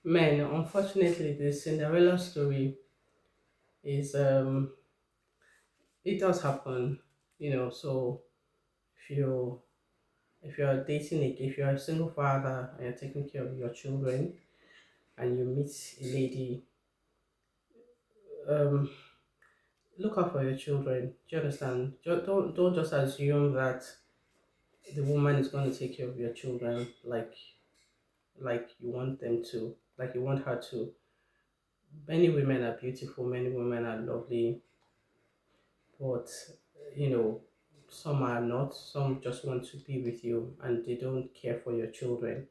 Men, unfortunately, the Cinderella story is it does happen, So if you if you're if you're a single father and you're taking care of your children and you meet a lady, um, look out for your children. Do you understand? Don't just assume that the woman is going to take care of your children like you want them to, like you want her to. Many women are beautiful, many women are lovely, but you know, some are not. Some just want to be with you and they don't care for your children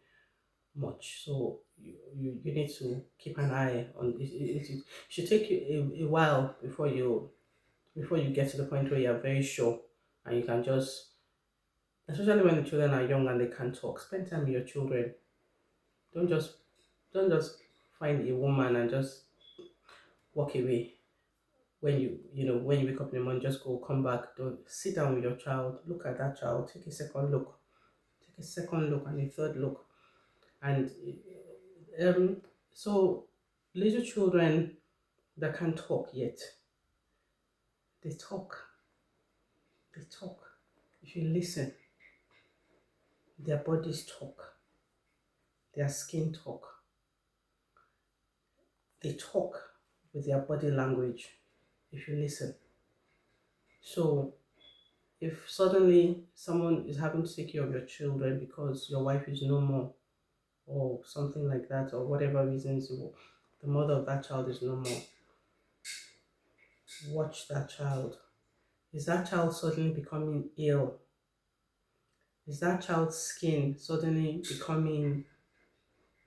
much. So you need to keep an eye on it. It should take you a while before you get to the point where you're very sure and you can just, especially when the children are young and they can talk, spend time with your children. Don't just don't just find a woman and just walk away. When you wake up in the morning, just go, come back. Don't sit down with your child, look at that child, take a second look and a third look. And um so little children that can't talk yet, they talk. They talk. If you listen, their bodies talk, their skin talk, they talk with their body language if you listen. So if suddenly someone is having to take care of your children because your wife is no more, or something like that, or whatever reasons, the mother of that child is no more, watch that child. Is that child suddenly becoming ill? Is that child's skin suddenly becoming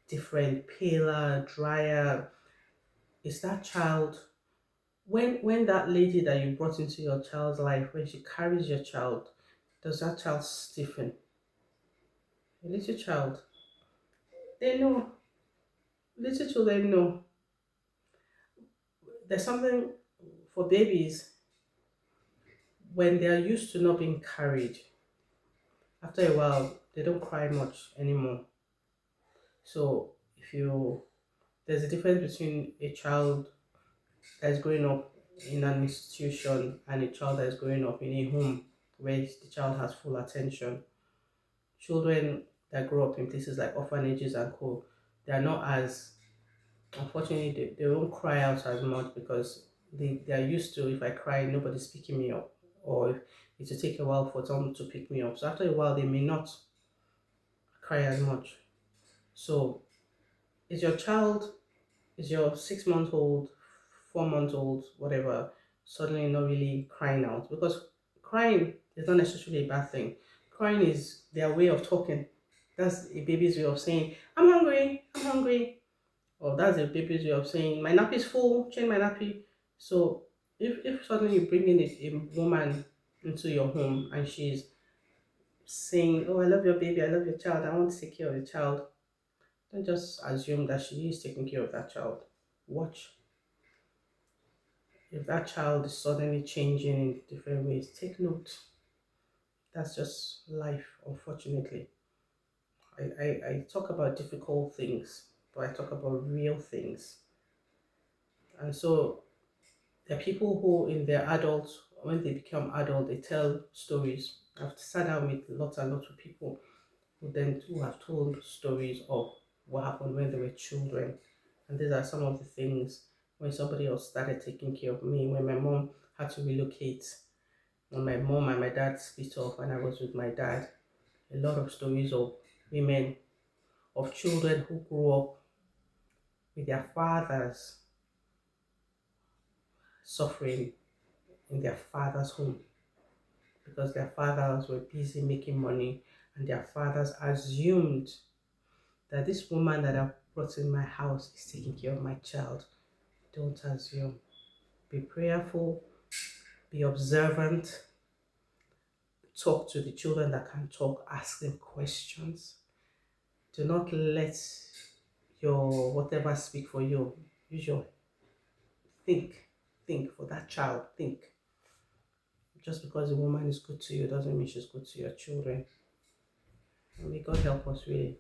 different, paler, drier? Is that child, when that lady that you brought into your child's life, when she carries your child, does that child stiffen? A little child, they know. Little children know. There's something for babies when they are used to not being carried. After a while, they don't cry much anymore. So if you there's a difference between a child that is growing up in an institution and a child that is growing up in a home where the child has full attention. Children that grow up in places like orphanages and co, they are not as, unfortunately, they won't cry out as much because they are used to, if I cry, nobody's picking me up, or if it will take a while for someone to pick me up. So after a while, they may not cry as much. So is your child, is your 6 month old, 4 month old, whatever, suddenly not really crying out? Because crying is not necessarily a bad thing. Crying is their way of talking. That's a baby's way of saying, I'm hungry, I'm hungry. Or that's a baby's way of saying, my nappy is full, change my nappy. So if suddenly you bring in a woman into your home and she's saying, oh, I love your baby, I love your child, I want to take care of the child, don't just assume that she is taking care of that child. Watch. If that child is suddenly changing in different ways, take note. That's just life, unfortunately. I talk about difficult things, but I talk about real things. And so there are people who, in their adults, when they become adult, they tell stories. I've sat down with lots and lots of people who have told stories of what happened when they were children. And these are some of the things when somebody else started taking care of me, when my mom had to relocate, when my mom and my dad split off and I was with my dad. A lot of stories of women, of children who grew up with their fathers suffering in their father's home because their fathers were busy making money and their fathers assumed that this woman that I've brought in my house is taking care of my child. Don't assume. Be prayerful, be observant, talk to the children that can talk, ask them questions. Do not let your whatever speak for you. Use your think. Think for that child. Think. Just because a woman is good to you doesn't mean she's good to your children. And may God help us really.